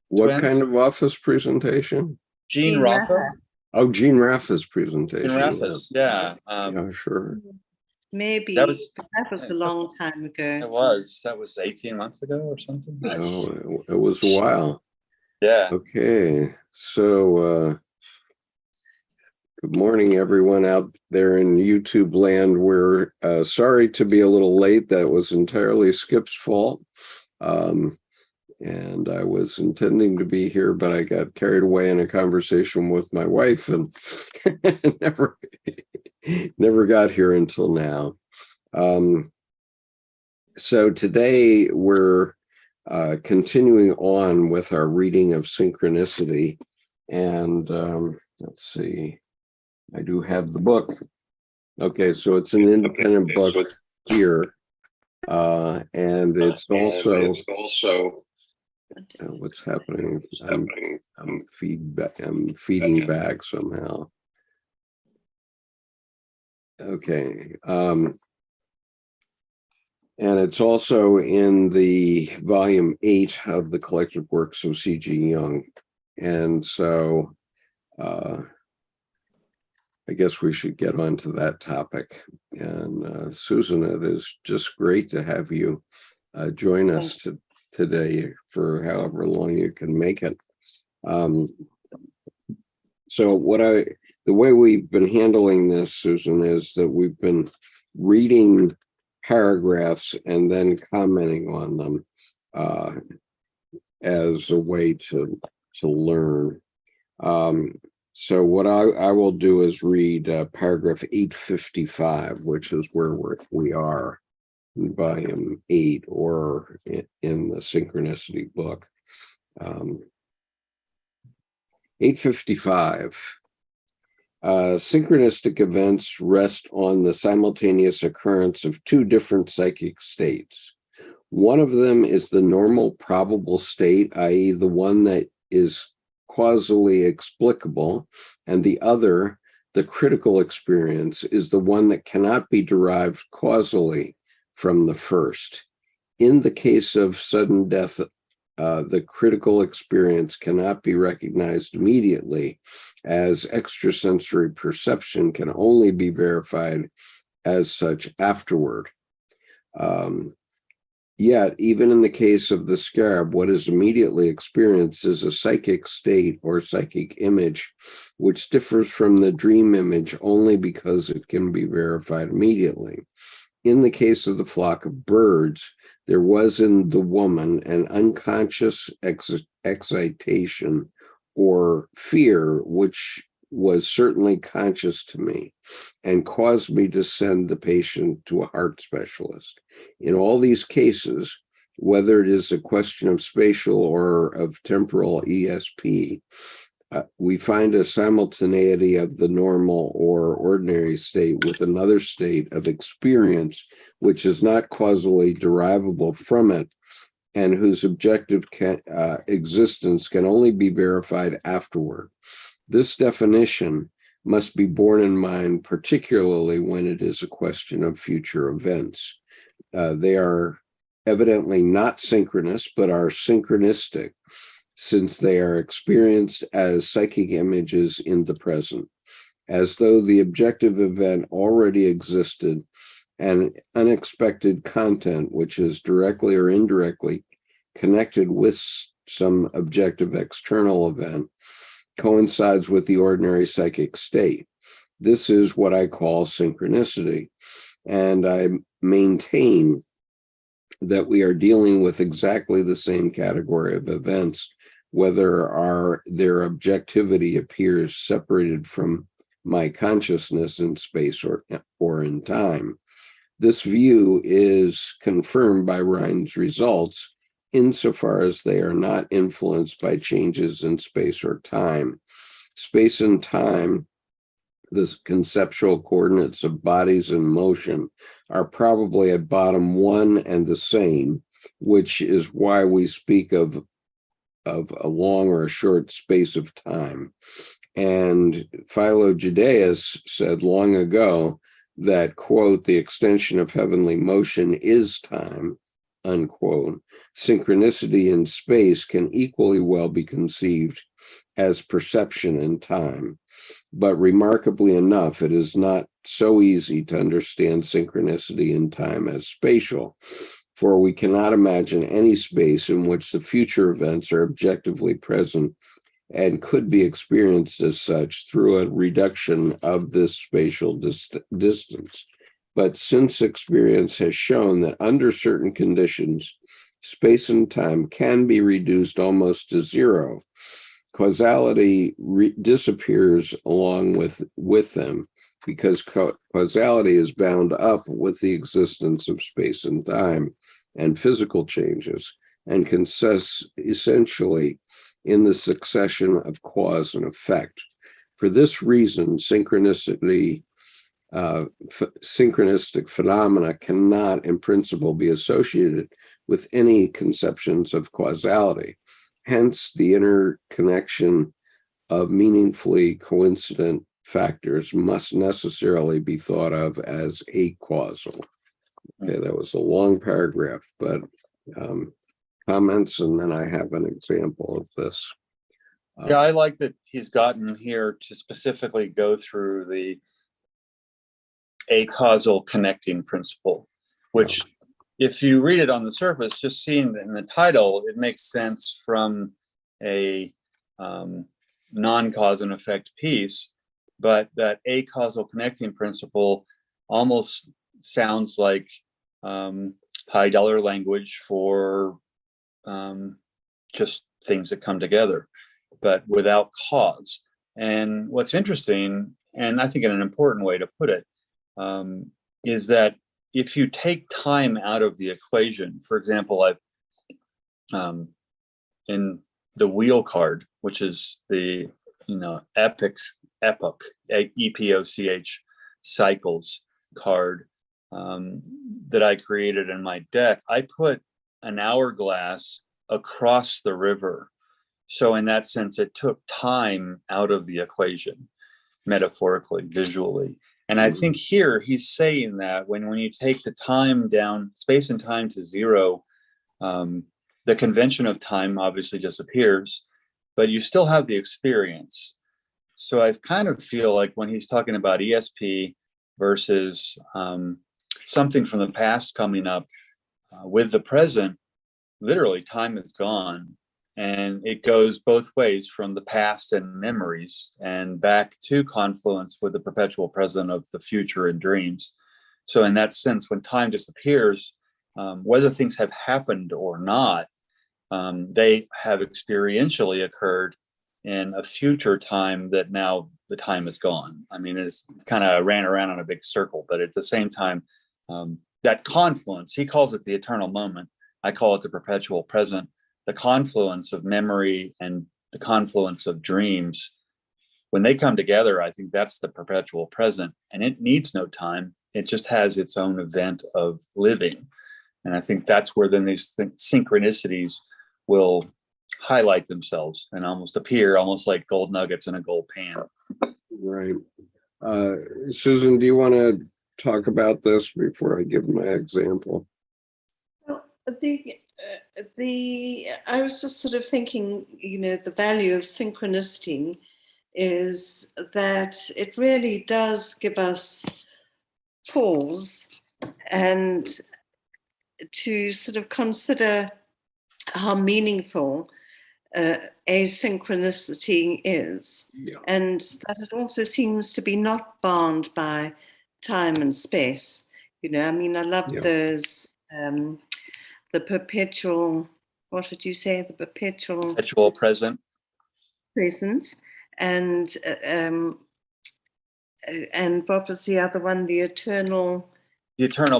What kind of office presentation? Gene Raffa. Oh, Gene Raffa's presentation. Gene Raffa's, yeah. Yeah, sure. Maybe That was a long time ago. It was. That was 18 months ago or something. Oh, it was a while. Yeah. Okay, so good morning, everyone out there in YouTube land. We're sorry to be a little late. That was entirely Skip's fault. And I was intending to be here, but I got carried away in a conversation with my wife and never got here until now. So today we're continuing on with our reading of Synchronicity. And let's see, I do have the book. Okay, so it's an independent book here. And it's also what's happening? I'm feeding back somehow. Okay. And it's also in the volume 8 of the collected works of C.G. Jung. And so I guess we should get on to that topic. And Susan, it is just great to have you join us today for however long you can make it. So the way we've been handling this, Susan, is that we've been reading paragraphs and then commenting on them as a way to learn. So what I will do is read paragraph 855, which is where we are in volume 8 or in the Synchronicity book. 855. Synchronistic events rest on the simultaneous occurrence of two different psychic states. One of them is the normal probable state, i.e., the one that is causally explicable, and the other, the critical experience, is the one that cannot be derived causally from the first. In the case of sudden death, the critical experience cannot be recognized immediately, as extrasensory perception can only be verified as such afterward. Yet, even in the case of the scarab, what is immediately experienced is a psychic state or psychic image, which differs from the dream image only because it can be verified immediately. In the case of the flock of birds, there was in the woman an unconscious excitation or fear, which was certainly conscious to me and caused me to send the patient to a heart specialist. In all these cases, whether it is a question of spatial or of temporal ESP, we find a simultaneity of the normal or ordinary state with another state of experience, which is not causally derivable from it, and whose objective existence can only be verified afterward. This definition must be borne in mind, particularly when it is a question of future events. They are evidently not synchronous, but are synchronistic, since they are experienced as psychic images in the present, as though the objective event already existed and unexpected content, which is directly or indirectly connected with some objective external event, coincides with the ordinary psychic state. This is what I call synchronicity. And I maintain that we are dealing with exactly the same category of events, whether their objectivity appears separated from my consciousness in space or in time. This view is confirmed by Rhine's results insofar as they are not influenced by changes in space or time. Space and time, the conceptual coordinates of bodies in motion, are probably at bottom one and the same, which is why we speak of a long or a short space of time. And Philo-Judaeus said long ago that, quote, the extension of heavenly motion is time, unquote. Synchronicity in space can equally well be conceived as perception in time. But remarkably enough, it is not so easy to understand synchronicity in time as spatial, for we cannot imagine any space in which the future events are objectively present and could be experienced as such through a reduction of this spatial distance. But since experience has shown that under certain conditions, space and time can be reduced almost to zero, causality disappears along with them, because causality is bound up with the existence of space and time and physical changes, and consists essentially in the succession of cause and effect. For this reason, synchronistic phenomena cannot in principle be associated with any conceptions of causality. Hence, the interconnection of meaningfully coincident factors must necessarily be thought of as acausal. Okay, that was a long paragraph, but comments, and then I have an example of this. Yeah, I like that he's gotten here to specifically go through the acausal connecting principle, which if you read it on the surface, just seeing it in the title, it makes sense from a non-cause and effect piece, but that acausal connecting principle almost sounds like high dollar language for just things that come together, but without cause. And what's interesting, and I think in an important way to put it, is that if you take time out of the equation, for example, I've in the wheel card, which is the epoch EPOCH cycles card that I created in my deck, I put an hourglass across the river. So in that sense, it took time out of the equation, metaphorically, visually. And I think here he's saying that when you take the time down, space and time to zero, the convention of time obviously disappears, but you still have the experience. So I kind of feel like when he's talking about ESP versus something from the past coming up with the present, literally time is gone. And it goes both ways, from the past and memories and back to confluence with the perpetual present of the future and dreams. So in that sense, when time disappears, whether things have happened or not, they have experientially occurred in a future time that now the time is gone. I mean, it's kind of ran around in a big circle, but at the same time, that confluence, he calls it the eternal moment. I call it the perpetual present. The confluence of memory and the confluence of dreams, when they come together, I think that's the perpetual present, and it needs no time. It just has its own event of living. And I think that's where then these synchronicities will highlight themselves and almost appear almost like gold nuggets in a gold pan. Right. Susan, do you want to talk about this before I give my example? I was just sort of thinking, the value of synchronicity is that it really does give us pause and to sort of consider how meaningful asynchronicity is, and that it also seems to be not bound by time and space. I mean, I love those the perpetual, what did you say? The perpetual present. And what was the other one? The eternal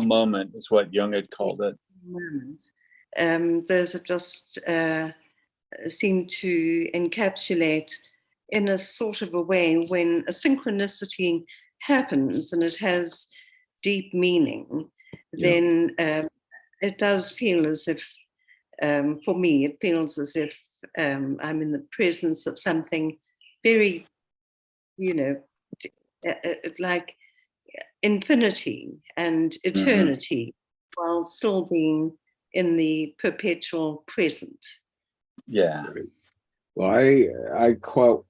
moment is what Jung had called it. Moment. Those are just seem to encapsulate in a sort of a way when a synchronicity happens and it has deep meaning, then it does feel as if, for me, it feels as if I'm in the presence of something very, like infinity and eternity, while still being in the perpetual present. Yeah. Well, I quote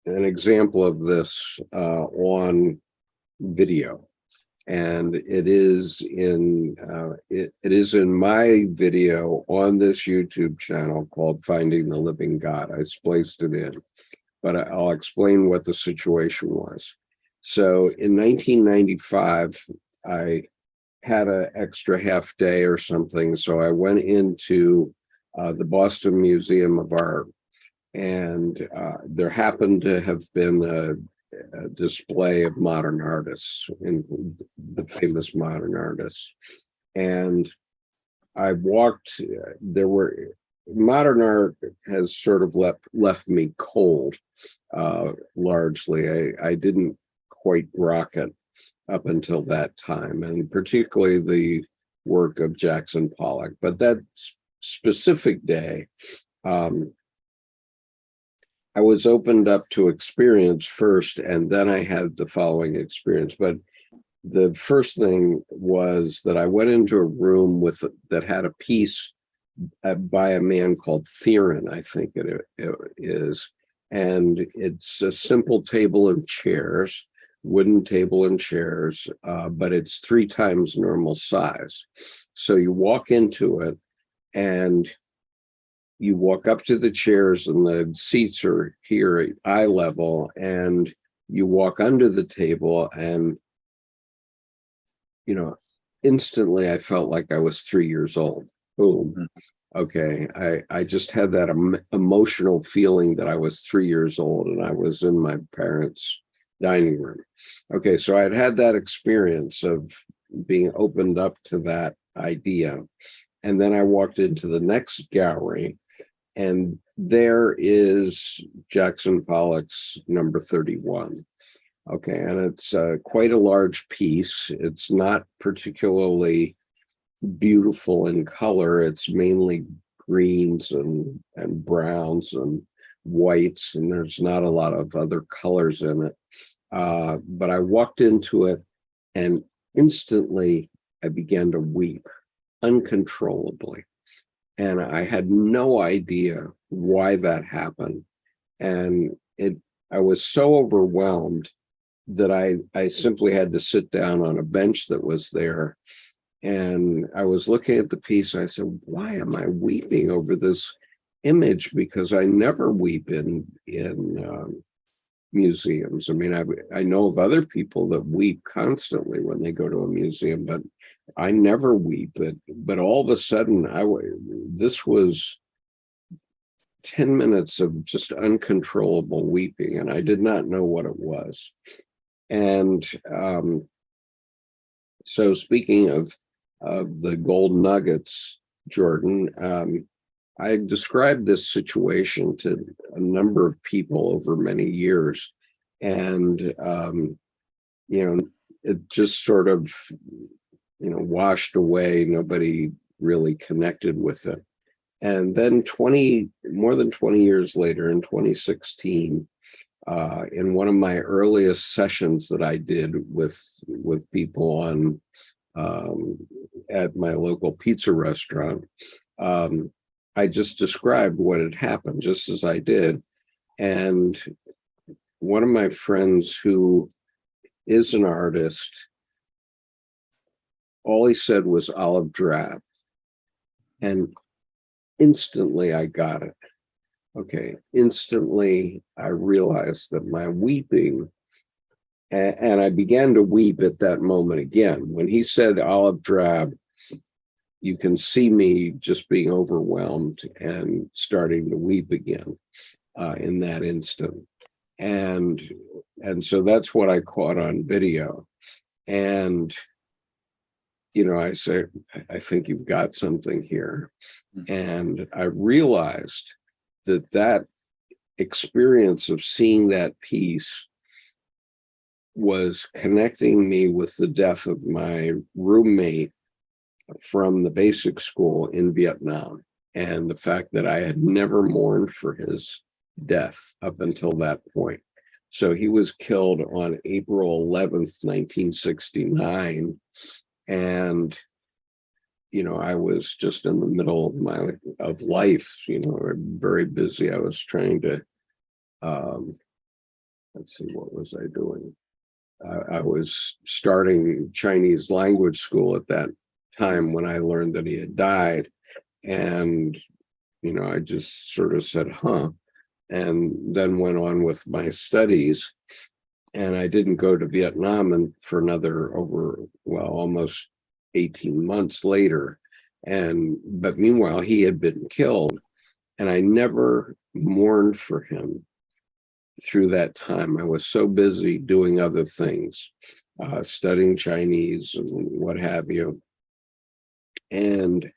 an example of this on video, and it is in my video on this YouTube channel called "Finding the Living God." I spliced it in, but I'll explain what the situation was. So in 1995, I had an extra half day or something, so I went into the Boston Museum of Art, and there happened to have been a display of modern artists, in the famous modern artists, and I walked. There were modern art has sort of left me cold, largely. I didn't quite grok it up until that time, and particularly the work of Jackson Pollock. But that specific day, I was opened up to experience first, and then I had the following experience. But the first thing was that I went into a room that had a piece by a man called Theron, I think it is. And it's a simple table and chairs, wooden table and chairs, but it's 3 times normal size. So you walk into it, and you walk up to the chairs, and the seats are here at eye level, and you walk under the table, and instantly I felt like I was 3 years old. Boom. Okay. I just had that emotional feeling that I was 3 years old and I was in my parents' dining room. Okay. So I'd had that experience of being opened up to that idea. And then I walked into the next gallery, and there is Jackson Pollock's number 31. Okay, and it's quite a large piece. It's not particularly beautiful in color. It's mainly greens and browns and whites, and there's not a lot of other colors in it. But I walked into it, and instantly I began to weep uncontrollably. And I had no idea why that happened. And I was so overwhelmed that I simply had to sit down on a bench that was there. And I was looking at the piece. I said, why am I weeping over this image? Because I never weep in museums. I mean, I know of other people that weep constantly when they go to a museum, but I never weep. But all of a sudden, this was 10 minutes of just uncontrollable weeping, and I did not know what it was. And so, speaking of the gold nuggets, Jordan, I described this situation to a number of people over many years, and it just sort of washed away. Nobody really connected with it. And then more than 20 years later, in 2016, in one of my earliest sessions that I did with people on at my local pizza restaurant, I just described what had happened, just as I did. And one of my friends, who is an artist, all he said was olive drab. And instantly I got it. Okay. Instantly I realized that my weeping, and I began to weep at that moment again. When he said olive drab, you can see me just being overwhelmed and starting to weep again in that instant. And so that's what I caught on video. And I say, I think you've got something here. And I realized that experience of seeing that piece was connecting me with the death of my roommate from the basic school in Vietnam, and the fact that I had never mourned for his death up until that point. So he was killed on April 11th, 1969. And I was just in the middle of of life, very busy. I was trying to, let's see, what was I doing? I was starting Chinese language school at that time when I learned that he had died. And, I just sort of said, huh, and then went on with my studies. And I didn't go to Vietnam for another almost 18 months later. But meanwhile, he had been killed, and I never mourned for him through that time. I was so busy doing other things, studying Chinese and what have you. And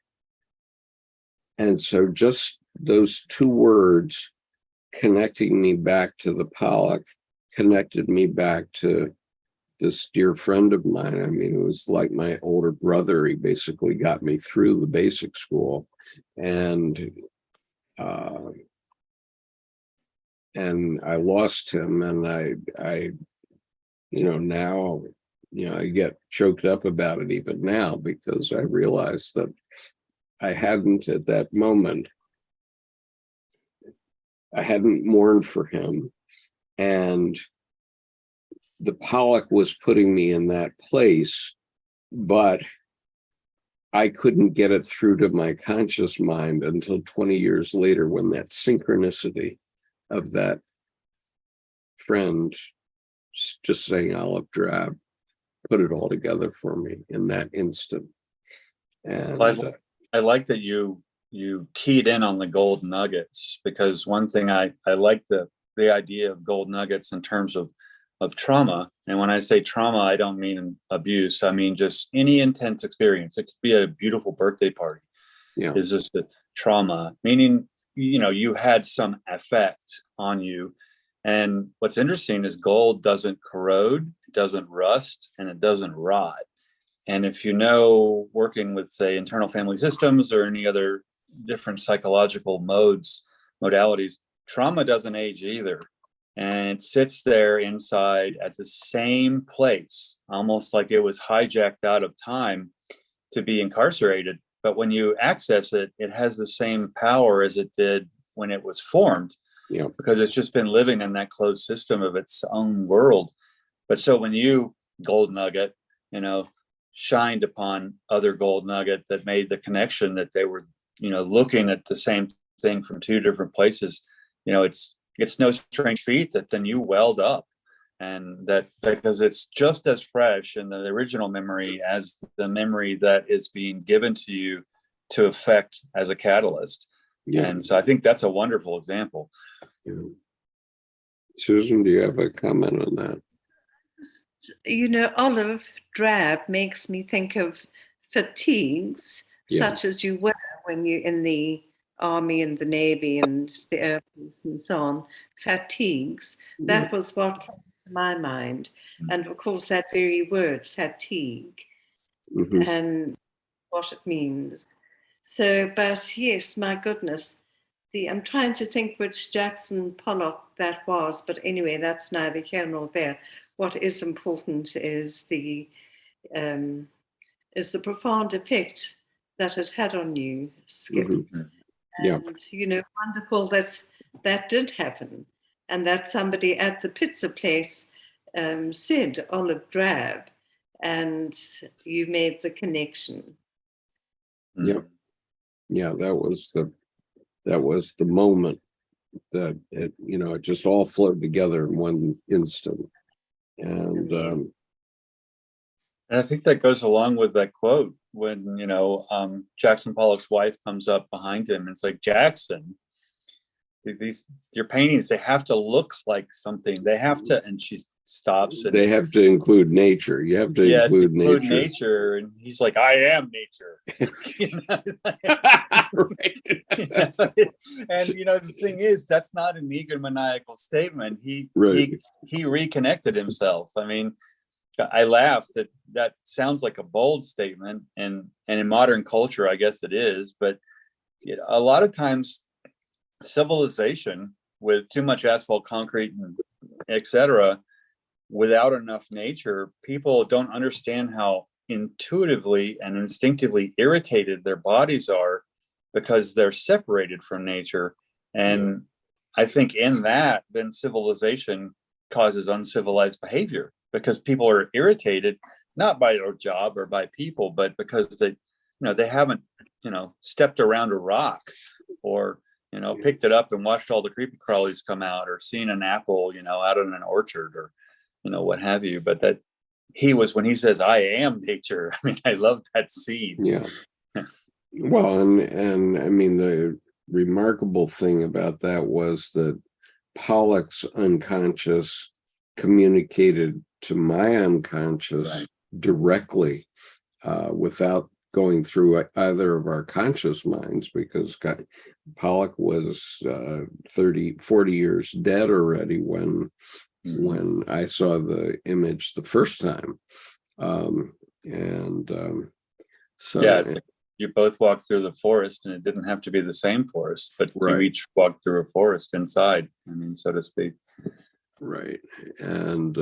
so just those two words connecting me back to the Pollock connected me back to this dear friend of mine. I mean, it was like my older brother. He basically got me through the basic school. And I lost him, and I now, I get choked up about it even now, because I realized that I hadn't at that moment, I hadn't mourned for him. And the Pollock was putting me in that place, but I couldn't get it through to my conscious mind until 20 years later, when that synchronicity of that friend just saying olive drab put it all together for me in that instant. And Well, I like that you keyed in on the gold nuggets, because one thing I like the idea of gold nuggets in terms of trauma. And when I say trauma, I don't mean abuse. I mean just any intense experience. It could be a beautiful birthday party. yeah, Is just a trauma, meaning you had some effect on you. And what's interesting is gold doesn't corrode, it doesn't rust, and it doesn't rot. And if working with, say, internal family systems or any other different psychological modalities, trauma doesn't age either. And it sits there inside at the same place, almost like it was hijacked out of time to be incarcerated. But when you access it, it has the same power as it did when it was formed, yeah, because it's just been living in that closed system of its own world. But so when you, gold nugget, shined upon other gold nugget that made the connection that they were, looking at the same thing from two different places, it's no strange feat that then you welled up, and that because it's just as fresh in the original memory as the memory that is being given to you to affect as a catalyst. yeah. And so I think that's a wonderful example. Yeah. Susan, do you have a comment on that? Olive drab makes me think of fatigues, such as you wear when you're in the Army and the Navy and the Air Force and so on. Fatigues. That was what came to my mind. And of course, that very word, fatigue, and what it means. So, but yes, my goodness. I'm trying to think which Jackson Pollock that was, but anyway, that's neither here nor there. What is important is the profound effect that it had on you, Skip. And wonderful that did happen, and that somebody at the pizza place said olive drab, and you made the connection. Yeah, that was the moment that it just all flowed together in one instant. And I think that goes along with that quote when, Jackson Pollock's wife comes up behind him and it's like, Jackson, your paintings, they have to look like something. They have to, and she stops. And they have to include nature. You have to include nature. And he's like, I am nature. Right. And the thing is, that's not an egomaniacal statement. He reconnected himself. I mean, I laugh that sounds like a bold statement, and in modern culture, I guess it is. But a lot of times, civilization with too much asphalt, concrete, and etc., without enough nature, people don't understand how intuitively and instinctively irritated their bodies are because they're separated from nature. And I think in that, then civilization causes uncivilized behavior because people are irritated, not by their job or by people, but because they haven't, stepped around a rock or, picked it up and watched all the creepy crawlies come out or seen an apple, out in an orchard or, what have you. But that when he says, I am nature, I mean, I love that scene. Yeah. Well, and I mean, the remarkable thing about that was that Pollock's unconscious communicated to my unconscious directly without going through either of our conscious minds, because Pollock was 40 years dead already when I saw the image the first time. So yeah, it's like you both walked through the forest, and it didn't have to be the same forest, but you each walked through a forest inside, I mean, so to speak. Right. And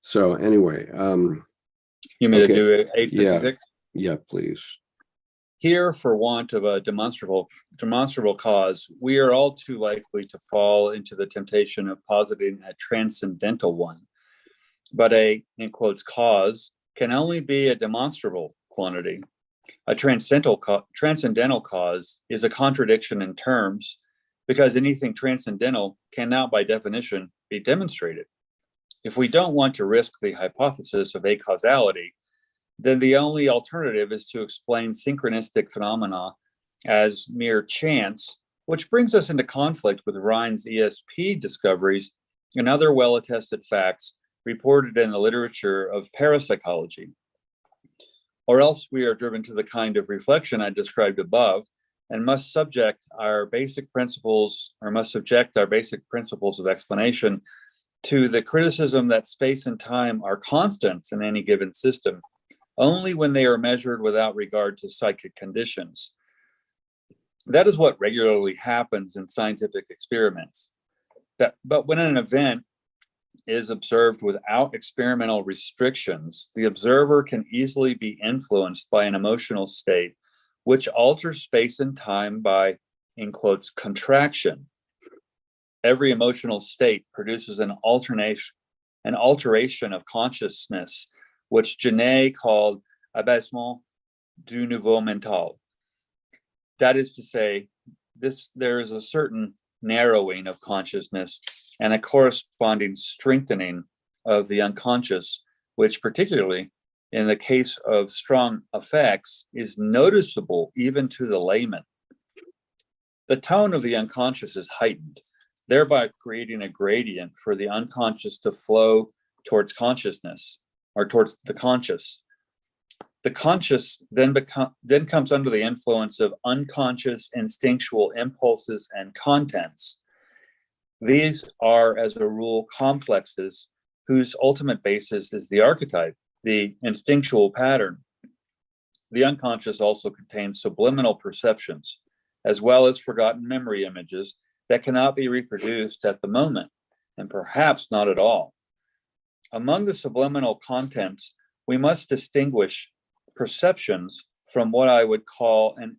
so anyway, you mean to do 856? Yeah, please. Here, for want of a demonstrable cause, we are all too likely to fall into the temptation of positing a transcendental one. But a, in quotes, cause can only be a demonstrable quantity. A transcendental cause is a contradiction in terms, because anything transcendental cannot, by definition, be demonstrated. If we don't want to risk the hypothesis of acausality, then the only alternative is to explain synchronistic phenomena as mere chance, which brings us into conflict with Rhine's ESP discoveries and other well-attested facts reported in the literature of parapsychology. Or else we are driven to the kind of reflection I described above and must subject our basic principles of explanation to the criticism that space and time are constants in any given system, only when they are measured without regard to psychic conditions. That is what regularly happens in scientific experiments. But when an event is observed without experimental restrictions, the observer can easily be influenced by an emotional state, which alters space and time by, in quotes, contraction. Every emotional state produces an alteration of consciousness, which Genet called abaissement du niveau mental. That is to say, there is a certain narrowing of consciousness and a corresponding strengthening of the unconscious, which particularly in the case of strong effects is noticeable even to the layman. The tone of the unconscious is heightened, thereby creating a gradient for the unconscious to flow towards consciousness, or towards the conscious. The conscious then comes under the influence of unconscious instinctual impulses and contents. These are, as a rule, complexes whose ultimate basis is the archetype, the instinctual pattern. The unconscious also contains subliminal perceptions, as well as forgotten memory images that cannot be reproduced at the moment, and perhaps not at all. Among the subliminal contents, we must distinguish perceptions from what I would call an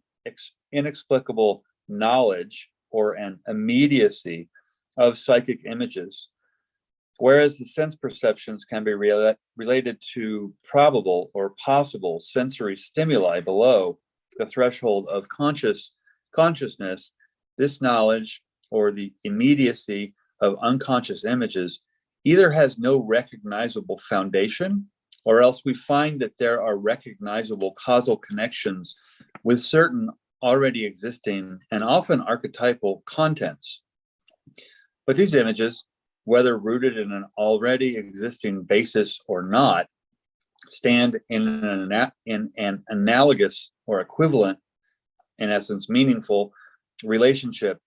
inexplicable knowledge or an immediacy of psychic images, whereas the sense perceptions can be related to probable or possible sensory stimuli below the threshold of consciousness. This knowledge, or the immediacy of unconscious images, either has no recognizable foundation, or else we find that there are recognizable causal connections with certain already existing and often archetypal contents. But these images, whether rooted in an already existing basis or not, stand in an analogous or equivalent, in essence, meaningful relationship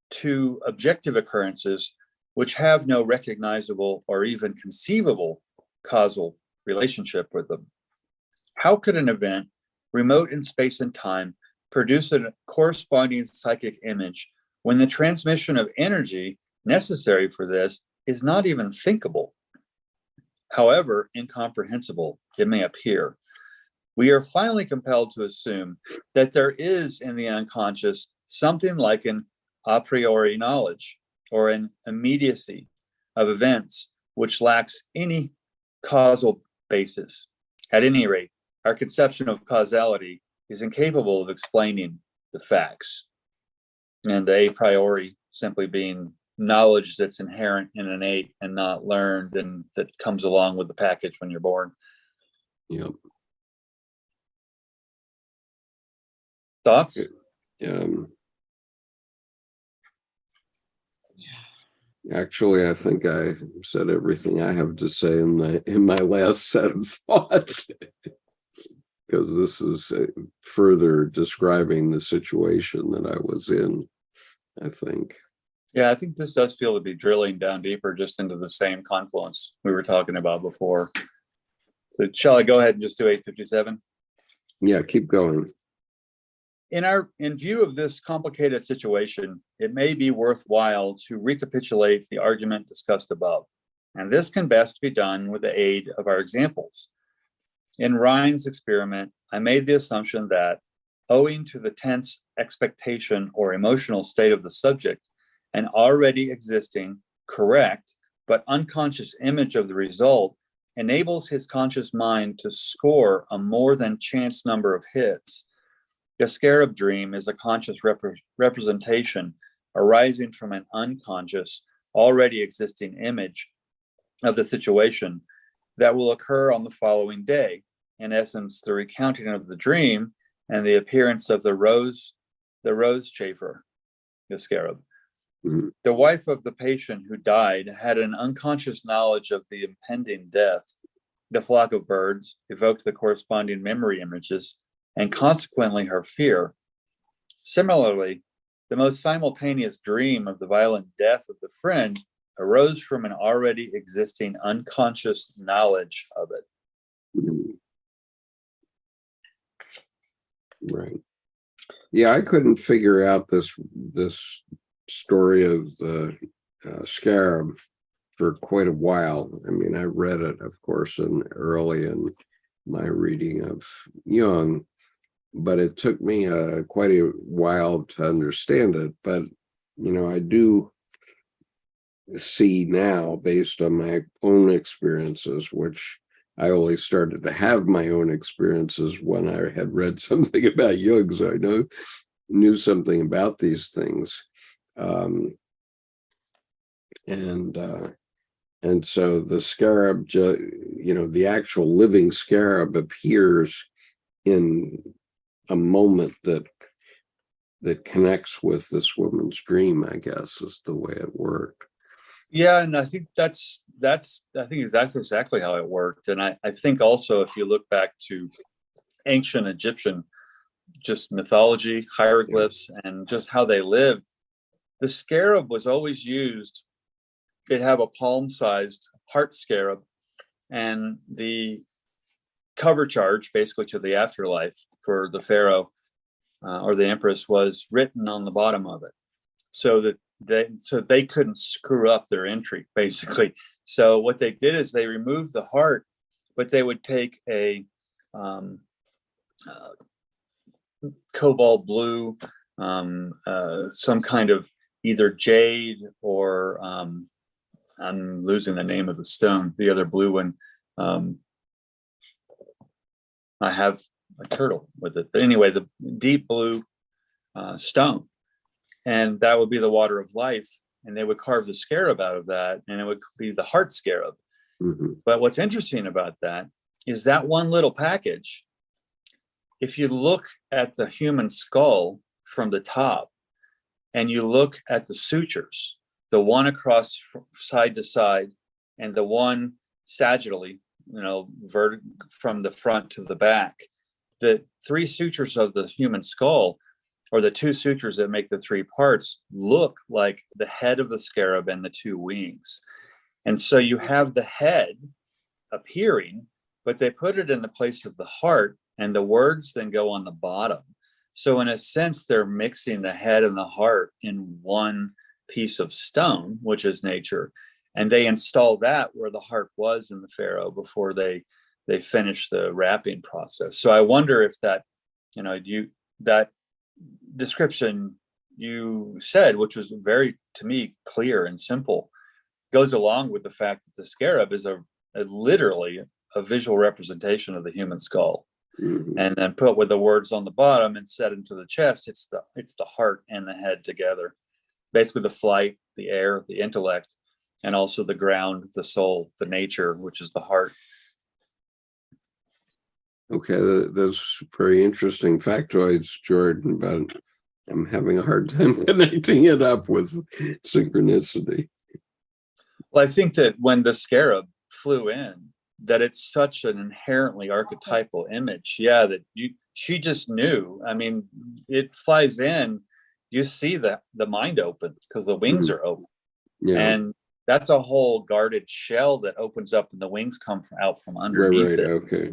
to objective occurrences which have no recognizable or even conceivable causal relationship with them. How could an event, remote in space and time, produce a corresponding psychic image when the transmission of energy necessary for this is not even thinkable? However incomprehensible it may appear, we are finally compelled to assume that there is in the unconscious something like an a priori knowledge or an immediacy of events which lacks any causal basis. At any rate, our conception of causality is incapable of explaining the facts. And the a priori simply being knowledge that's inherent and innate and not learned, and that comes along with the package when you're born. Yep. Thoughts? Actually, I think I said everything I have to say in my last set of thoughts, because this is further describing the situation that I was in, I think. Yeah, I think this does feel to be drilling down deeper just into the same confluence we were talking about before. So shall I go ahead and just do 857? Yeah, keep going. In view of this complicated situation, it may be worthwhile to recapitulate the argument discussed above, and this can best be done with the aid of our examples. In Ryan's experiment, I made the assumption that, owing to the tense expectation or emotional state of the subject, an already existing, correct, but unconscious image of the result enables his conscious mind to score a more than chance number of hits. The scarab dream is a conscious representation arising from an unconscious, already existing image of the situation that will occur on the following day. In essence, the recounting of the dream and the appearance of the rose chafer, the scarab. Mm-hmm. The wife of the patient who died had an unconscious knowledge of the impending death. The flock of birds evoked the corresponding memory images, and consequently her fear. Similarly, the most simultaneous dream of the violent death of the friend arose from an already existing unconscious knowledge of it. Right. Yeah, I couldn't figure out this story of the scarab for quite a while. I mean, I read it, of course, early in my reading of Jung, but it took me quite a while to understand it. But, I do see now, based on my own experiences, which I only started to have my own experiences when I had read something about Jung, so I knew something about these things. And so the scarab, the actual living scarab appears in a moment that connects with this woman's dream, I guess, is the way it worked. Yeah, and I think that's exactly how it worked. And I think also, if you look back to ancient Egyptian just mythology, hieroglyphs, and just how they lived, the scarab was always used. They'd have a palm-sized heart scarab, and the cover charge, basically, to the afterlife for the pharaoh or the empress was written on the bottom of it, so that they couldn't screw up their entry, basically. So what they did is they removed the heart, but they would take a cobalt blue, some kind of either jade or I'm losing the name of the stone, the other blue one. I have a turtle with it, but anyway, the deep blue stone, and that would be the water of life, and they would carve the scarab out of that, and it would be the heart scarab. Mm-hmm. But what's interesting about that is that one little package, if you look at the human skull from the top and you look at the sutures, the one across side to side and the one sagittally, from the front to the back, the three sutures of the human skull, or the two sutures that make the three parts, look like the head of the scarab and the two wings. And so you have the head appearing, but they put it in the place of the heart, and the words then go on the bottom. So in a sense, they're mixing the head and the heart in one piece of stone, which is nature. And they install that where the heart was in the pharaoh before they they finish the wrapping process. So I wonder if that, that description you said, which was very, to me, clear and simple, goes along with the fact that the scarab is literally a visual representation of the human skull. Mhm. And then put with the words on the bottom and set into the chest, it's the heart and the head together. Basically the flight, the air, the intellect, and also the ground, the soul, the nature, which is the heart. Okay, that's very interesting factoids, Jordan, but I'm having a hard time connecting it up with synchronicity. Well, I think that when the scarab flew in, that it's such an inherently archetypal image. Yeah, that she just knew. I mean, it flies in, you see the mind open because the wings are open. Yeah. And that's a whole guarded shell that opens up and the wings come out from underneath Right, it. okay.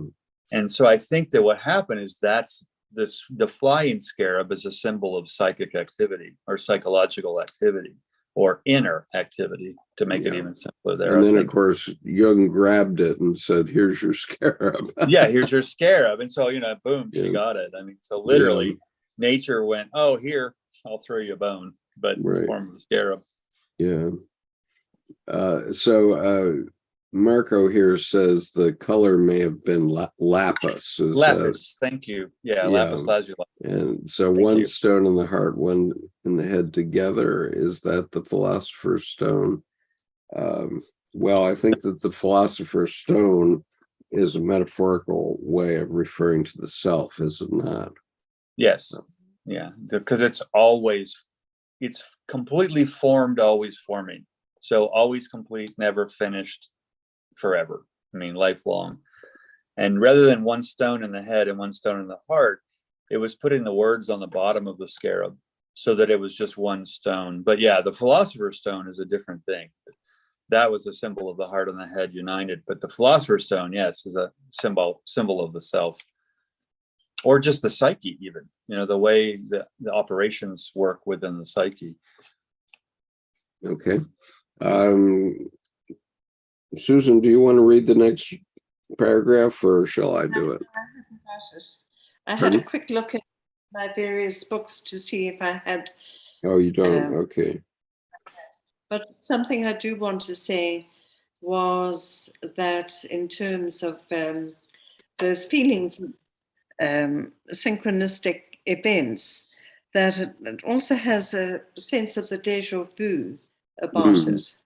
And so I think that what happened is the flying scarab is a symbol of psychic activity or psychological activity or inner activity, to make it even simpler there. And then, of course, Jung grabbed it and said, here's your scarab. Yeah, here's your scarab. And so, boom, she got it. I mean, so literally nature went, oh, here, I'll throw you a bone, but in the form of a scarab. Yeah. So Marco here says the color may have been lapis. Lapis, thank you. Yeah, lapis lazuli. And so one stone in the heart, one in the head together. Is that the philosopher's stone? Well, I think that the philosopher's stone is a metaphorical way of referring to the self, is it not? Yes. Yeah, because it's completely formed, always forming. So always complete, never finished, forever. I mean, lifelong. And rather than one stone in the head and one stone in the heart, it was putting the words on the bottom of the scarab so that it was just one stone. But yeah, the philosopher's stone is a different thing. That was a symbol of the heart and the head united. But the philosopher's stone, yes, is a symbol of the self. Or just the psyche, even, the way the operations work within the psyche. Okay. Susan, do you want to read the next paragraph or shall I do it? I had a quick look at my various books to see if I had. Oh, you don't? Okay. But something I do want to say was that in terms of those feelings, synchronistic events, that it also has a sense of the déjà vu about it.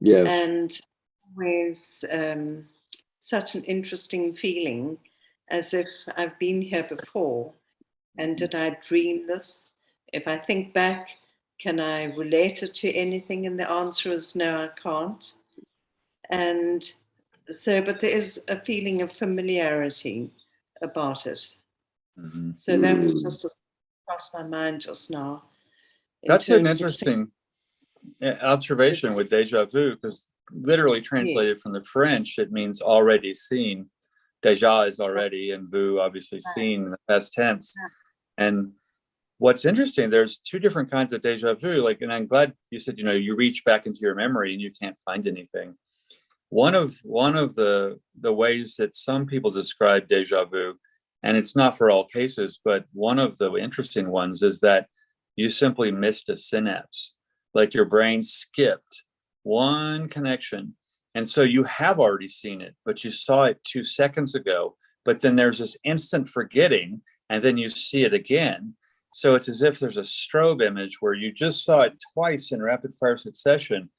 Yes. And always such an interesting feeling, as if I've been here before. And did I dream this? If I think back, can I relate it to anything? And the answer is no, I can't. And so, but there is a feeling of familiarity about it. Mm-hmm. So that was just across my mind just now. That's an interesting observation with déjà vu, because literally translated from the French, it means already seen. Déjà is already, and vu obviously seen in the past tense. And what's interesting, there's two different kinds of déjà vu. And I'm glad you said, you reach back into your memory and you can't find anything. One of the ways that some people describe déjà vu, and it's not for all cases, but one of the interesting ones is that you simply missed a synapse, like your brain skipped one connection. And so you have already seen it, but you saw it 2 seconds ago, but then there's this instant forgetting, and then you see it again. So it's as if there's a strobe image where you just saw it twice in rapid fire succession.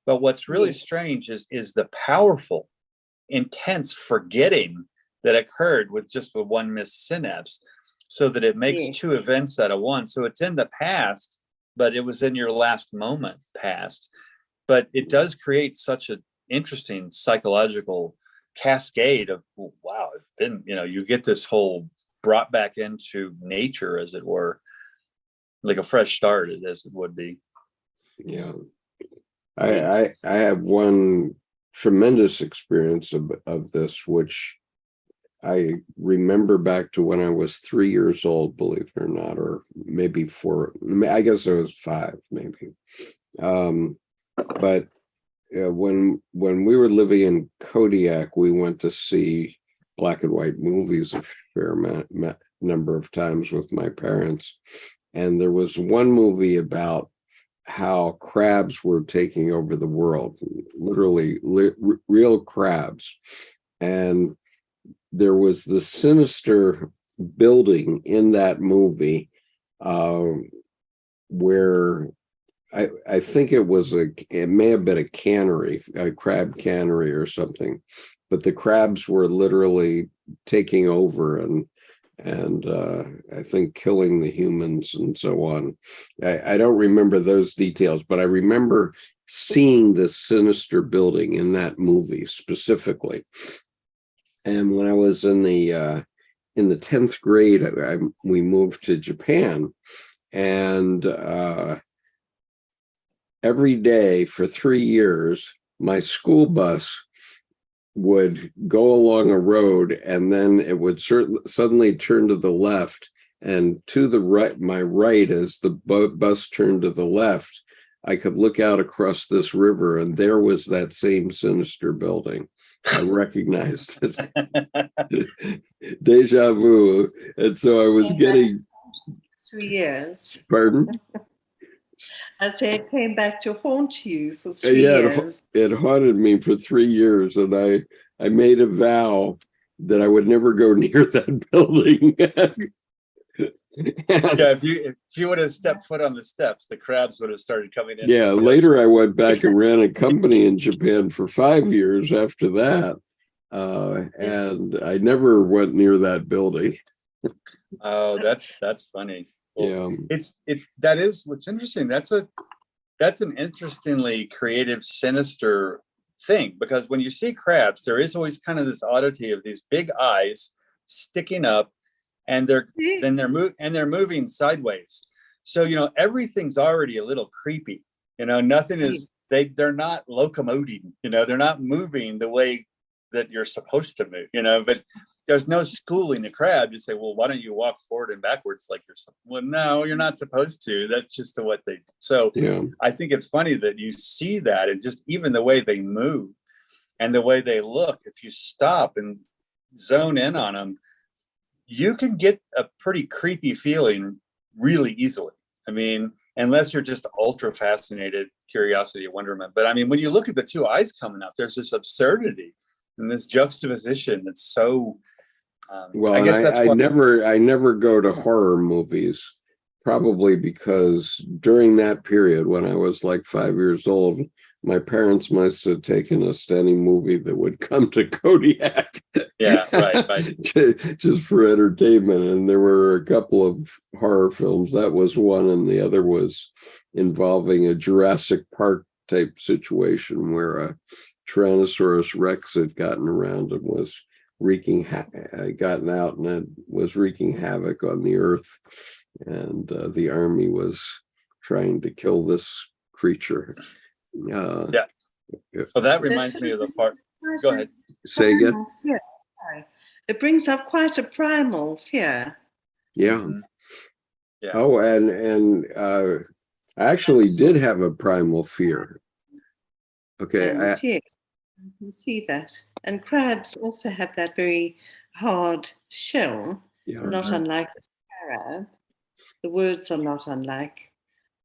But what's really strange is the powerful, intense forgetting that occurred with just the one missed synapse, so that it makes two events out of one. So it's in the past, but it was in your last moment past. But it does create such an interesting psychological cascade of, wow, it's been, you get this whole brought back into nature, as it were, like a fresh start, as it would be. Yeah. I have one tremendous experience of this, which I remember back to when I was 3 years old, believe it or not, or maybe 4. I guess I was 5, maybe. But when we were living in Kodiak, we went to see black and white movies a fair number of times with my parents. And there was one movie about how crabs were taking over the world, literally real crabs. And there was the sinister building in that movie where I think it may have been a cannery, a crab cannery or something, but the crabs were literally taking over and I think killing the humans and so on. I don't remember those details, but I remember seeing this sinister building in that movie specifically. And when I was in the 10th grade, we moved to Japan, and every day for 3 years, my school bus would go along a road, and then it would suddenly turn to the left, and to the right, my right, as the bus turned to the left, I could look out across this river, and there was that same sinister building. I recognized it. Deja vu. And so I was getting 3 years. Pardon? I said it came back to haunt you for 3 years. It haunted me for 3 years, and I made a vow that I would never go near that building. Yeah, if you would have stepped foot on the steps, the crabs would have started coming in. Yeah, later I went back and ran a company in Japan for 5 years after that, and I never went near that building. Oh, that's funny. Well, Yeah, that is what's interesting. That's an interestingly creative, sinister thing, because when you see crabs, there is always kind of this oddity of these big eyes sticking up, and they're moving sideways. So everything's already a little creepy. Nothing is they're not locomoting. They're not moving the way that you're supposed to move. But there's no schooling a crab to say, well, why don't you walk forward and backwards like you're well, no, you're not supposed to. That's just what they do. So yeah. I think it's funny that you see that, and just even the way they move and the way they look, if you stop and zone in on them, you can get a pretty creepy feeling really easily. I mean, unless you're just ultra fascinated, curiosity, wonderment. But I mean, when you look at the two eyes coming up, there's this absurdity and this juxtaposition that's so Well, I guess that's I never go to horror movies, probably because during that period when I was like 5 years old, my parents must have taken us to any movie that would come to Kodiak. Yeah, right. Just for entertainment. And there were a couple of horror films. That was one, and the other was involving a Jurassic Park type situation where a Tyrannosaurus Rex had gotten around and was gotten out, and it was wreaking havoc on the earth, and the army was trying to kill this creature. Yeah. Well, that reminds me of the part. Go ahead. Say again. It brings up quite a primal fear. Yeah. Mm-hmm. Yeah. Oh, and I actually did have a primal fear. Okay. Yes, you can see that. And crabs also have that very hard shell, not unlike the scarab. The words are not unlike.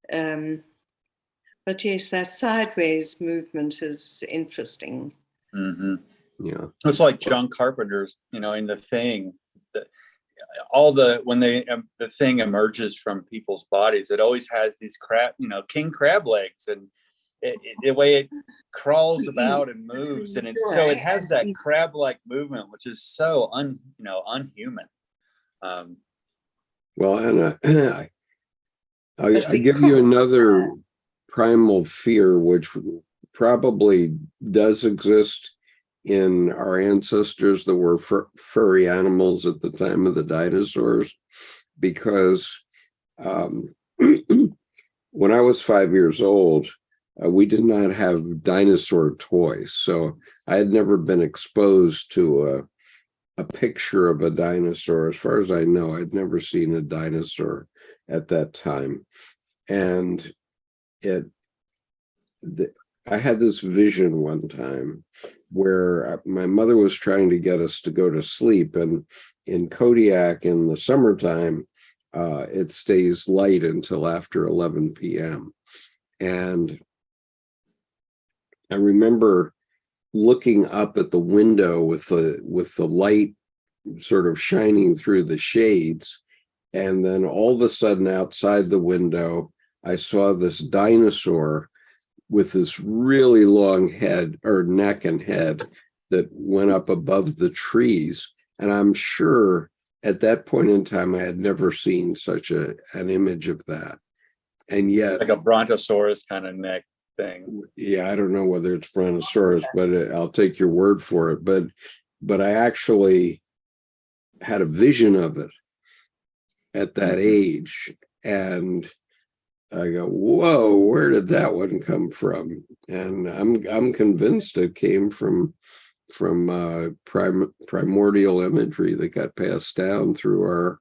But yes, that sideways movement is interesting. Mm-hmm. Yeah. It's like John Carpenter's, in The Thing. When the thing emerges from people's bodies, it always has these king crab legs, and the way it crawls about and moves, and so it has that crab-like movement, which is so unhuman. Well, and I give you another primal fear, which probably does exist in our ancestors that were furry animals at the time of the dinosaurs, because when I was 5 years old, we did not have dinosaur toys. So I had never been exposed to a picture of a dinosaur. As far as I know, I'd never seen a dinosaur at that time. And I had this vision one time where my mother was trying to get us to go to sleep, and in Kodiak in the summertime, it stays light until after 11 p.m. And I remember looking up at the window with the light sort of shining through the shades, and then all of a sudden outside the window, I saw this dinosaur with this really long head or neck and head that went up above the trees. And I'm sure at that point in time, I had never seen such an image of that. And yet, like a brontosaurus kind of neck thing. yeah, I don't know whether it's brontosaurus, but I'll take your word for it. But I actually had a vision of it at that age, and I go, whoa, where did that one come from? And I'm convinced it came from primordial imagery that got passed down through our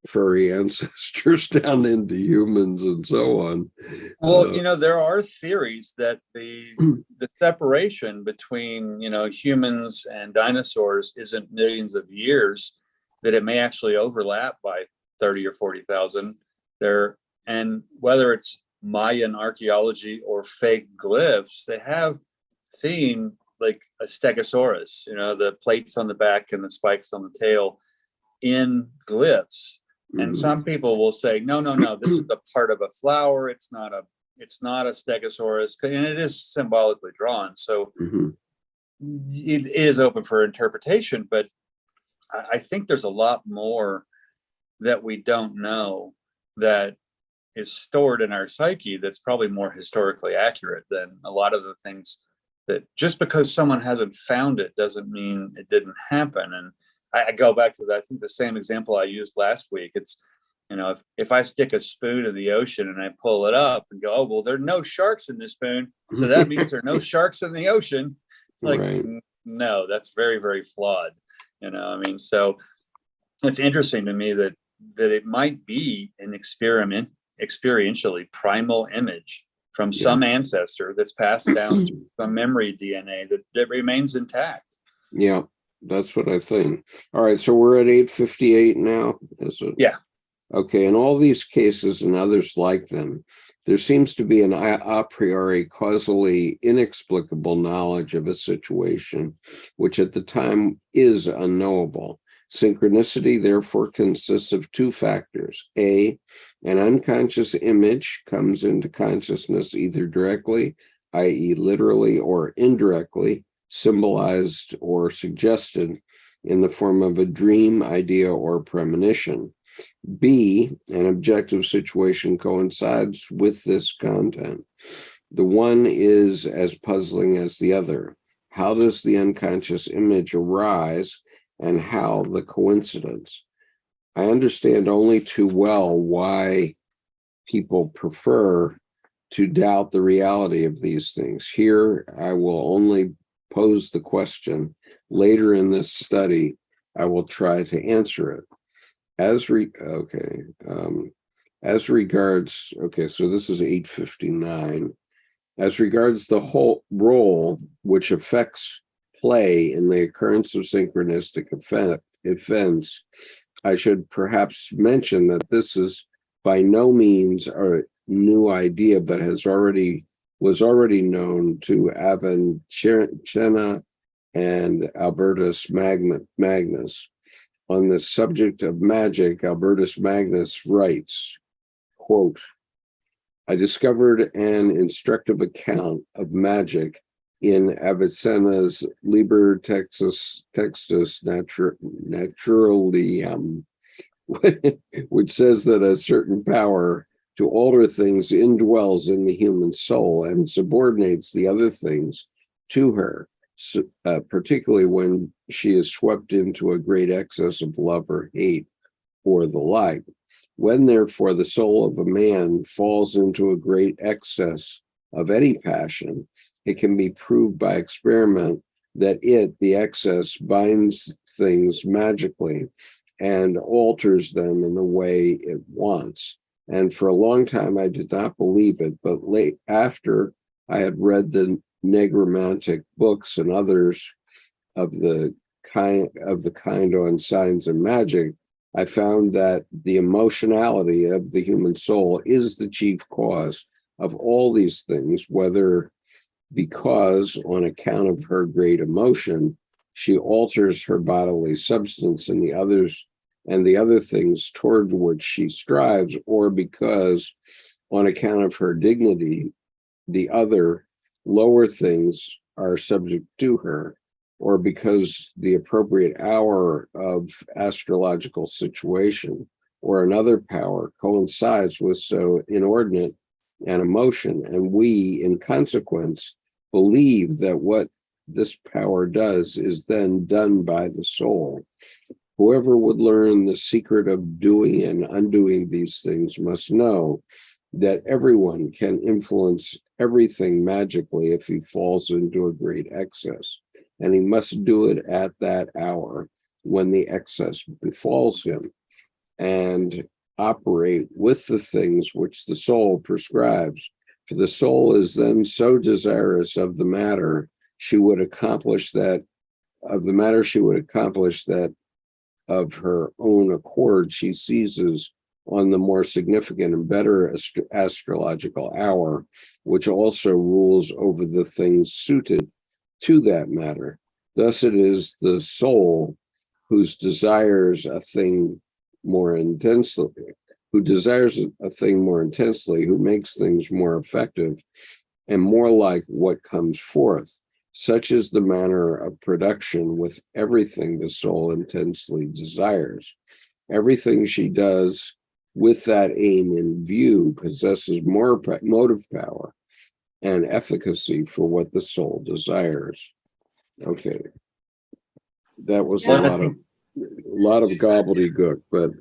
furry ancestors down into humans and so on. Well, there are theories that the separation between, humans and dinosaurs isn't millions of years, that it may actually overlap by 30 or 40,000 there. And whether it's Mayan archaeology or fake glyphs, they have seen like a stegosaurus, the plates on the back and the spikes on the tail in glyphs. And some people will say, no, this is a part of a flower. It's not a stegosaurus, and it is symbolically drawn. So it is open for interpretation, but I think there's a lot more that we don't know that is stored in our psyche that's probably more historically accurate than a lot of the things that, just because someone hasn't found it doesn't mean it didn't happen. And I go back to that. I think the same example I used last week. It's, if I stick a spoon in the ocean and I pull it up and go, oh, well, there are no sharks in this spoon, so that means there are no sharks in the ocean. It's like, right. No, that's very, very flawed. So it's interesting to me that it might be an experientially primal image from some ancestor that's passed down through some memory DNA that remains intact. Yeah, that's what I think. All right, so we're at 8:58 now. Yeah. Okay, in all these cases and others like them, there seems to be an a priori causally inexplicable knowledge of a situation, which at the time is unknowable. Synchronicity, therefore, consists of two factors. A, an unconscious image comes into consciousness either directly, i.e. literally, or indirectly, symbolized or suggested in the form of a dream, idea, or premonition. B, an objective situation coincides with this content. The one is as puzzling as the other. How does the unconscious image arise, and how the coincidence? I understand only too well why people prefer to doubt the reality of these things. Here, I will only pose the question. Later in this study, I will try to answer it. As regards, so this is 8:59. As regards the whole role which affects play in the occurrence of synchronistic events, I should perhaps mention that this is by no means a new idea, but was already known to Avicenna and Albertus Magnus. On the subject of magic, Albertus Magnus writes, quote, I discovered an instructive account of magic in Avicenna's Liber Textus Naturalium, which says that a certain power to alter things indwells in the human soul and subordinates the other things to her, particularly when she is swept into a great excess of love or hate or the like. When, therefore, the soul of a man falls into a great excess of any passion, it can be proved by experiment that the excess, binds things magically and alters them in the way it wants. And for a long time, I did not believe it, but after I had read the negromantic books and others of the kind on science and magic, I found that the emotionality of the human soul is the chief cause of all these things, whether because on account of her great emotion, she alters her bodily substance and the other things toward which she strives, or because on account of her dignity, the other lower things are subject to her, or because the appropriate hour of astrological situation or another power coincides with so inordinate an emotion. And we, in consequence, believe that what this power does is then done by the soul. Whoever would learn the secret of doing and undoing these things must know that everyone can influence everything magically if he falls into a great excess. And he must do it at that hour when the excess befalls him, and operate with the things which the soul prescribes. For the soul is then so desirous of the matter she would accomplish that of her own accord she seizes on the more significant and better astrological hour, which also rules over the things suited to that matter. Thus it is the soul who desires a thing more intensely, who makes things more effective and more like what comes forth. Such is the manner of production with everything the soul intensely desires. Everything she does with that aim in view possesses more motive power and efficacy for what the soul desires. Okay, that was a lot of gobbledygook, but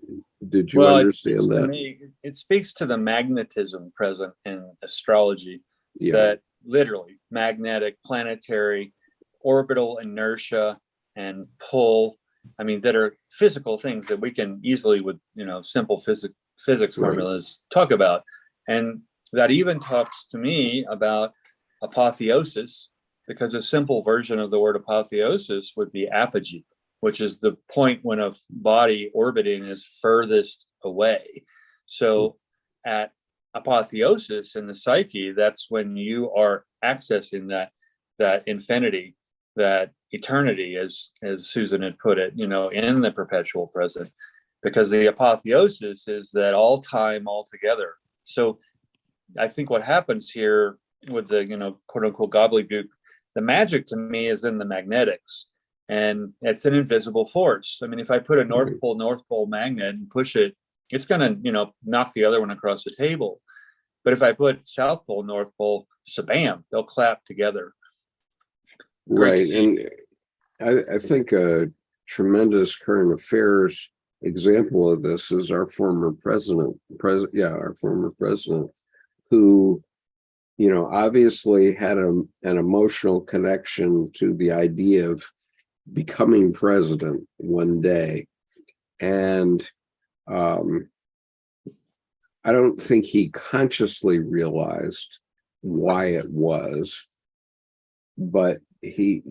did you understand that? To me, it speaks to the magnetism present in astrology. Yeah. That literally magnetic, planetary, orbital inertia and pull. I mean, that are physical things that we can easily, with simple physics formulas, talk about. And that even talks to me about apotheosis, because a simple version of the word apotheosis would be apogee, which is the point when a body orbiting is furthest away. So at apotheosis in the psyche, that's when you are accessing that infinity, that eternity, as Susan had put it, in the perpetual present, because the apotheosis is that all time all together. So I think what happens here with the quote unquote gobbledygook, the magic to me is in the magnetics, and it's an invisible force. I mean, if I put a north pole magnet and push it, it's going to knock the other one across the table. But if I put south pole, north pole, bam, they'll clap together. Right. And I think a tremendous current affairs example of this is our former president, who, obviously had an emotional connection to the idea of becoming president one day. And I don't think he consciously realized why it was, but he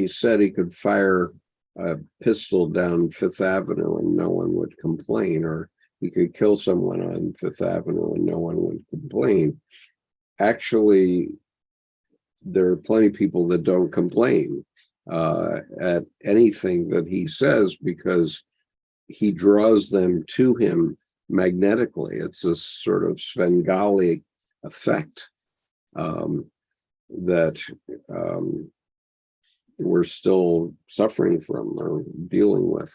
said he could fire a pistol down Fifth Avenue and no one would complain, or he could kill someone on Fifth Avenue and no one would complain. Actually, there are plenty of people that don't complain at anything that he says, because he draws them to him magnetically. It's this sort of Svengali effect that we're still suffering from or dealing with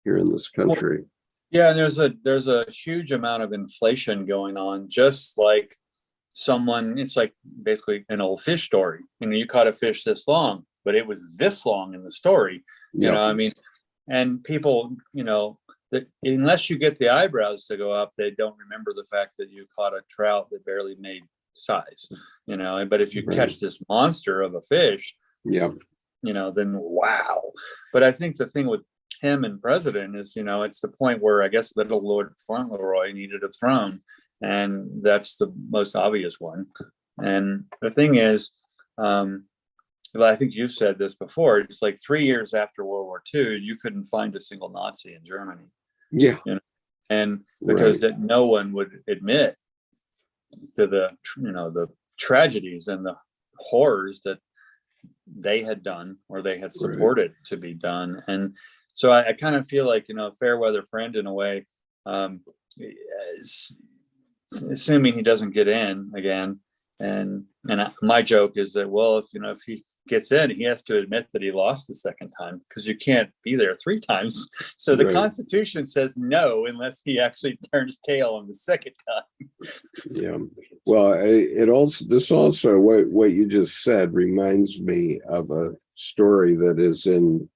here in this country. Yeah, and there's a huge amount of inflation going on, just like it's like basically an old fish story. You caught a fish this long, but it was this long in the story. I mean, and people, that unless you get the eyebrows to go up, they don't remember the fact that you caught a trout that barely made size. But if you catch this monster of a fish, then wow. But I think the thing with him and president is, it's the point where I guess little Lord Fauntleroy needed a throne, and that's the most obvious one. And the thing is, But I think you've said this before. It's like 3 years after World War II, you couldn't find a single Nazi in Germany. Yeah. You know? And because Right. that no one would admit to the, you know, the tragedies and the horrors that they had done or they had supported to be done. And so I kind of feel like, you know, a fair weather friend in a way, assuming he doesn't get in again. And my joke is that, well, if he gets in, he has to admit that he lost the second time, because you can't be there 3 times. So the Constitution says no unless he actually turns tail on the second time. Yeah. Well, this also what you just said reminds me of a story that is in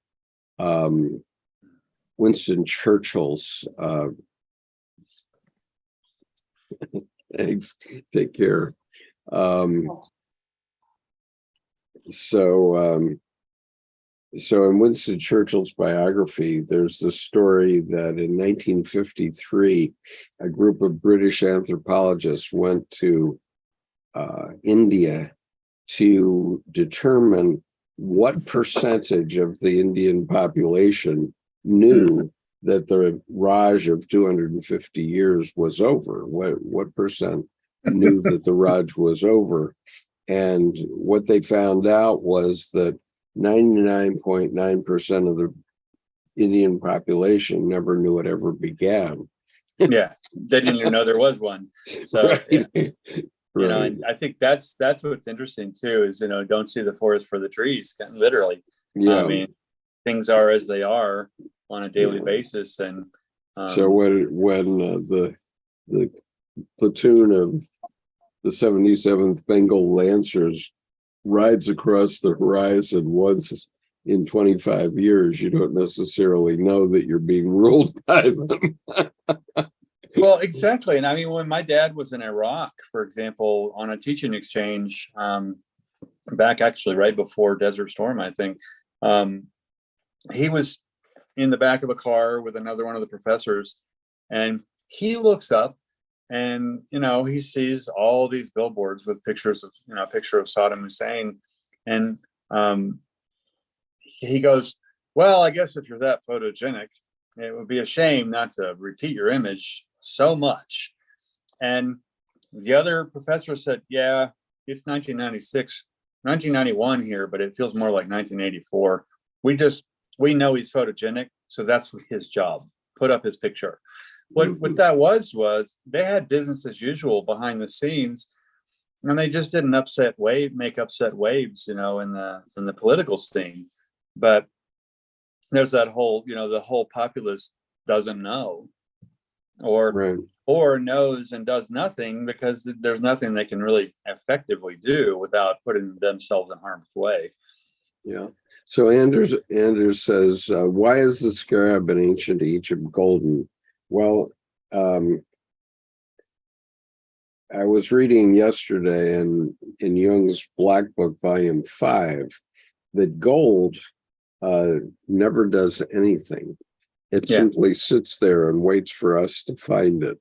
Winston Churchill's. Thanks. Take care. So in Winston Churchill's biography, there's the story that in 1953, a group of British anthropologists went to India to determine what percentage of the Indian population knew that the Raj of 250 years was over. What percent knew that the Raj was over? And what they found out was that 99.9% of the Indian population never knew it ever began. Yeah, they didn't even know there was one. So, Right. Yeah. You know, and I think that's what's interesting too, is, don't see the forest for the trees, literally. Yeah. I mean, things are as they are on a daily basis. And so when the platoon of the 77th Bengal Lancers rides across the horizon once in 25 years, you don't necessarily know that you're being ruled by them. Well, exactly. And I mean, when my dad was in Iraq, for example, on a teaching exchange, back actually right before Desert Storm, I think, he was in the back of a car with another one of the professors, and he looks up and, he sees all these billboards with pictures of, a picture of Saddam Hussein. And he goes, well, I guess if you're that photogenic, it would be a shame not to repeat your image so much. And the other professor said, yeah, it's 1991 here, but it feels more like 1984. We know he's photogenic, so that's his job. Put up his picture. What that was they had business as usual behind the scenes, and they just didn't make upset waves, in the political scene. But there's that whole, the whole populace doesn't know, or knows and does nothing, because there's nothing they can really effectively do without putting themselves in harm's way. Yeah. So Anders says, why is the scarab in ancient Egypt golden? Well, I was reading yesterday in Jung's Black Book, Volume 5, that gold never does anything. It simply sits there and waits for us to find it.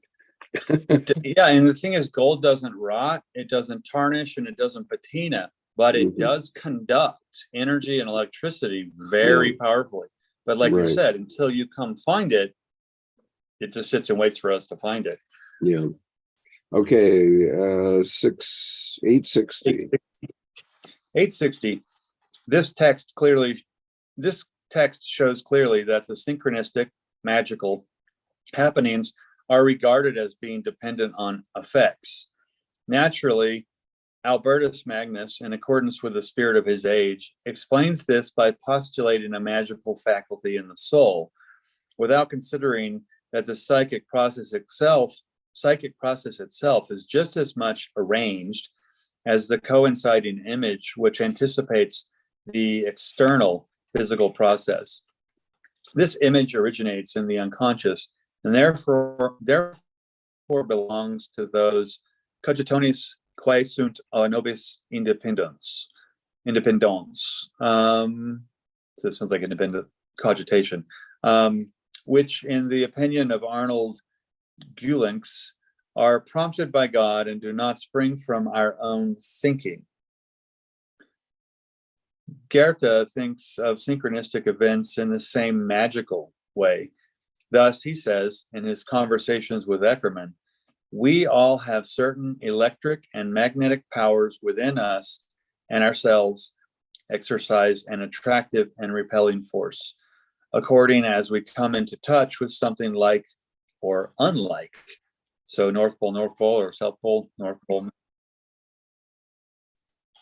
Yeah, and the thing is, gold doesn't rot, it doesn't tarnish, and it doesn't patina, but it does conduct energy and electricity very powerfully. But like you said, until you come find it, it just sits and waits for us to find it. Yeah. Okay, 860. 860. This text shows clearly that the synchronistic, magical happenings are regarded as being dependent on effects. Naturally, Albertus Magnus, in accordance with the spirit of his age, explains this by postulating a magical faculty in the soul, without considering that the psychic process itself is just as much arranged as the coinciding image, which anticipates the external physical process. This image originates in the unconscious, and therefore belongs to those cogitones quae sunt nobis independens. So it sounds like independent cogitation, which, in the opinion of Arnold Gulinx, are prompted by God and do not spring from our own thinking. Goethe thinks of synchronistic events in the same magical way. Thus, he says in his conversations with Eckermann, we all have certain electric and magnetic powers within us and ourselves exercise an attractive and repelling force, according as we come into touch with something like or unlike. So North Pole, or South Pole, North Pole.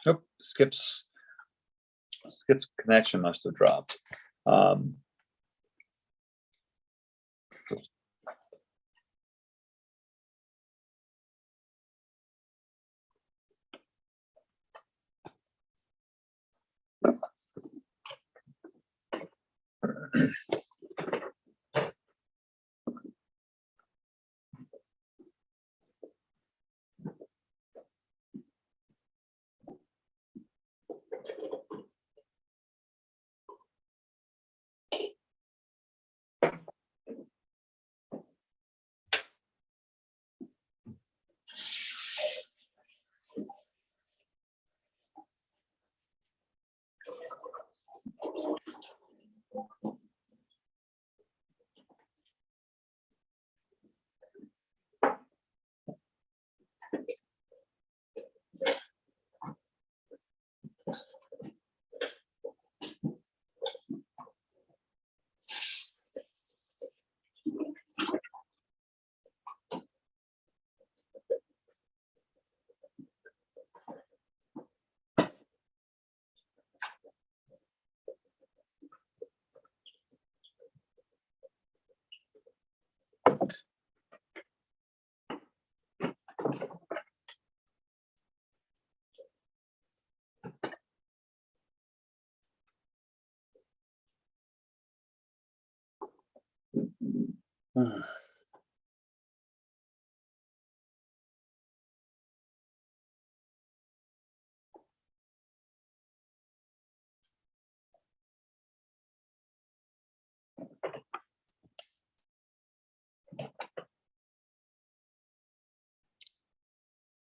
Nope, Skip's connection must have dropped.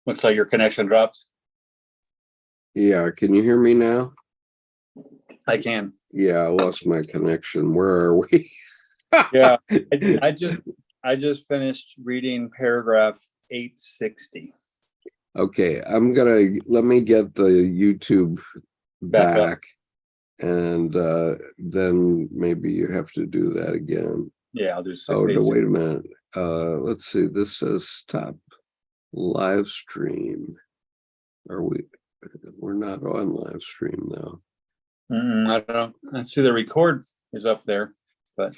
Looks like your connection dropped. Yeah, can you hear me now? I can. Yeah, I lost my connection. Where are we? Yeah, I just finished reading paragraph 860. Okay, let me get the YouTube Back up. back, and then maybe you have to do that again. Yeah, I'll do Oh, no, wait a minute. Let's see. This says stop live stream. We're not on live stream now. I don't know. I see the record is up there, but